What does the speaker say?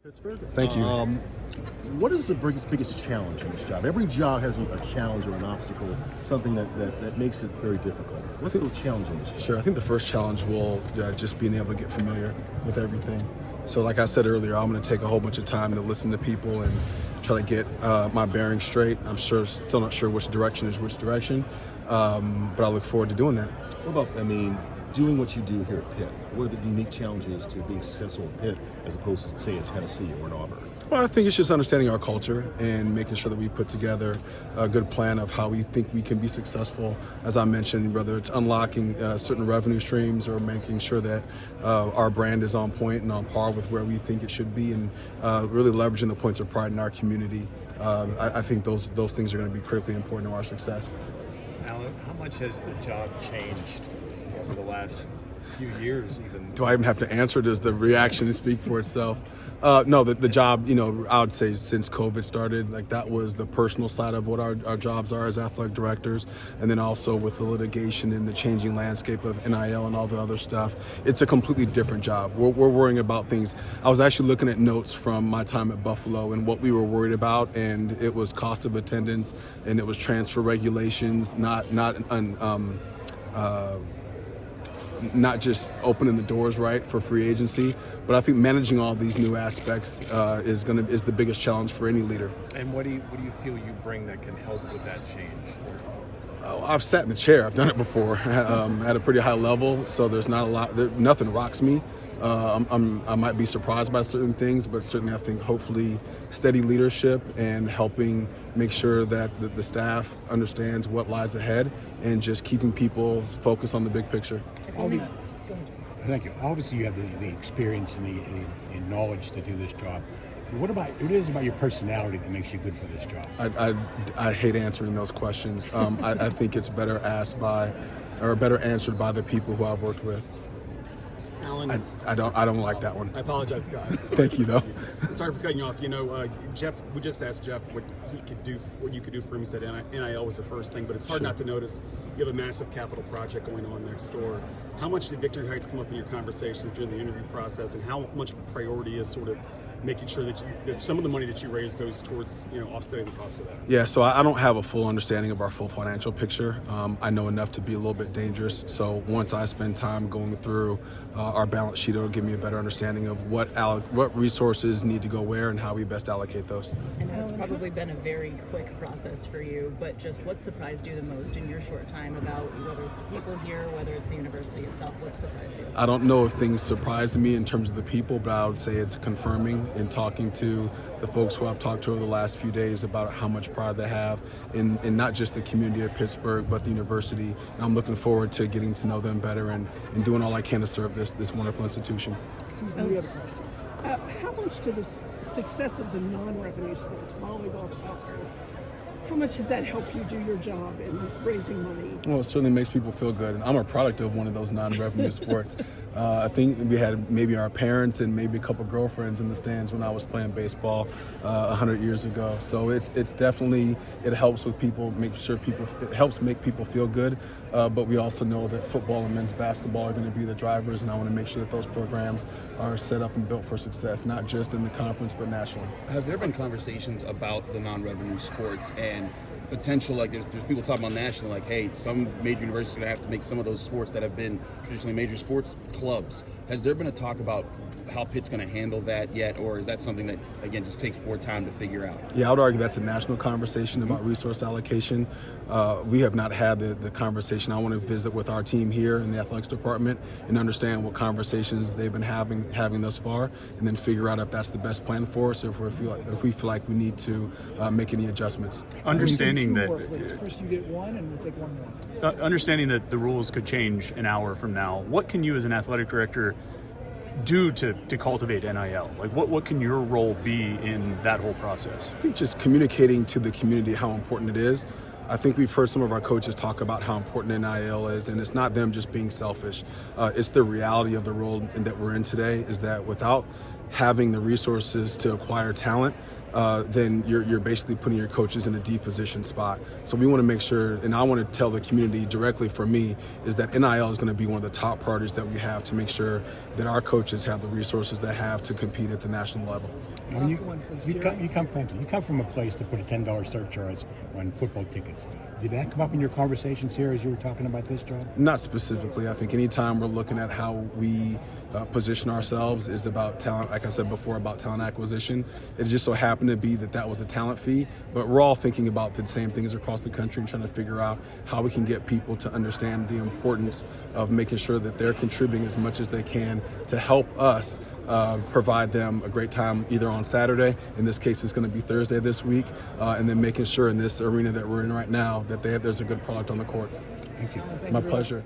Pittsburgh. Thank you. What is the biggest challenge in this job? Every job has a challenge or an obstacle, something that makes it very difficult. What's the challenge in this job? Sure. I think the first challenge will just being able to get familiar with everything. So like I said earlier, I'm going to take a whole bunch of time to listen to people and try to get my bearings straight. I'm still not sure which direction is which direction, but I look forward to doing that. What about, doing what you do here at Pitt? What are the unique challenges to being successful at Pitt as opposed to, say, at Tennessee or an Auburn? Well, I think it's just understanding our culture and making sure that we put together a good plan of how we think we can be successful. As I mentioned, whether it's unlocking certain revenue streams or making sure that our brand is on point and on par with where we think it should be, and really leveraging the points of pride in our community. I think those things are going to be critically important to our success. Allen, how much has the job changed over the last few years even? Do I even have to answer? Does the reaction speak for itself? No, the job, I would say since COVID started, like that was the personal side of what our jobs are as athletic directors. And then also with the litigation and the changing landscape of NIL and all the other stuff, it's a completely different job. We're worrying about things. I was actually looking at notes from my time at Buffalo and what we were worried about, and it was cost of attendance and it was transfer regulations, not just opening the doors right for free agency, but I think managing all these new aspects is the biggest challenge for any leader. And what do you feel you bring that can help with that change? Oh, I've sat in the chair. I've done it before at a pretty high level, so there's not a lot. Nothing rocks me. I might be surprised by certain things, but certainly I think hopefully steady leadership and helping make sure that the staff understands what lies ahead and just keeping people focused on the big picture. Go ahead. Thank you. Obviously, you have the experience and the knowledge to do this job. But what is about your personality that makes you good for this job? I hate answering those questions. I think it's better answered by the people who I've worked with. Allen, I don't like that one. I apologize, guys. Thank you, though. Sorry for cutting you off. Jeff, we just asked Jeff what you could do for him. He said NIL was the first thing, but it's hard not to notice you have a massive capital project going on next door. How much did Victory Heights come up in your conversations during the interview process, and how much of a priority is sort of making sure that some of the money that you raise goes towards offsetting the cost of that? Yeah, so I don't have a full understanding of our full financial picture. I know enough to be a little bit dangerous. So once I spend time going through our balance sheet, it'll give me a better understanding of what resources need to go where and how we best allocate those. I know it's probably been a very quick process for you, but just what surprised you the most in your short time about whether it's the people here, whether it's the university itself? What surprised you? I don't know if things surprised me in terms of the people, but I would say it's confirming in talking to the folks who I've talked to over the last few days about how much pride they have in not just the community of Pittsburgh, but the university. And I'm looking forward to getting to know them better and doing all I can to serve this wonderful institution. Susan, we have a question. How much to the success of the non-revenue sports, volleyball, soccer, how much does that help you do your job in raising money? Well, it certainly makes people feel good. And I'm a product of one of those non-revenue sports. I think we had maybe our parents and maybe a couple girlfriends in the stands when I was playing baseball 100 years ago. So it's definitely, it helps with people, it helps make people feel good. But we also know that football and men's basketball are going to be the drivers, and I want to make sure that those programs are set up and built for success, not just in the conference, but nationally. Have there been conversations about the non-revenue sports and potential, like there's people talking about nationally, like, hey, some major universities are going to have to make some of those sports that have been traditionally major sports clubs. Has there been a talk about how Pitt's going to handle that yet, or is that something that, again, just takes more time to figure out? Yeah, I would argue that's a national conversation about resource allocation. We have not had the conversation. I want to visit with our team here in the athletics department and understand what conversations they've been having thus far, and then figure out if that's the best plan for us, or if we feel like we need to make any adjustments. Understanding that Chris, you get one, and we'll take one more. Understanding that the rules could change an hour from now, what can you as an athletic director do to cultivate NIL? Like what can your role be in that whole process? I think just communicating to the community how important it is. I think we've heard some of our coaches talk about how important NIL is, and it's not them just being selfish. It's the reality of the world that we're in today, is that without having the resources to acquire talent, then you're basically putting your coaches in a deposition spot. So we want to make sure, and I want to tell the community directly for me, is that NIL is going to be one of the top priorities that we have to make sure that our coaches have the resources they have to compete at the national level. You come from a place to put a $10 surcharge on football tickets. Did that come up in your conversations here as you were talking about this job? Not specifically. I think anytime we're looking at how we position ourselves is about talent, like I said before, about talent acquisition. It just so happened to be that was a talent fee, but we're all thinking about the same things across the country and trying to figure out how we can get people to understand the importance of making sure that they're contributing as much as they can to help us provide them a great time either on Saturday, in this case it's going to be Thursday this week, and then making sure in this arena that we're in right now that there's a good product on the court. Thank you. My pleasure.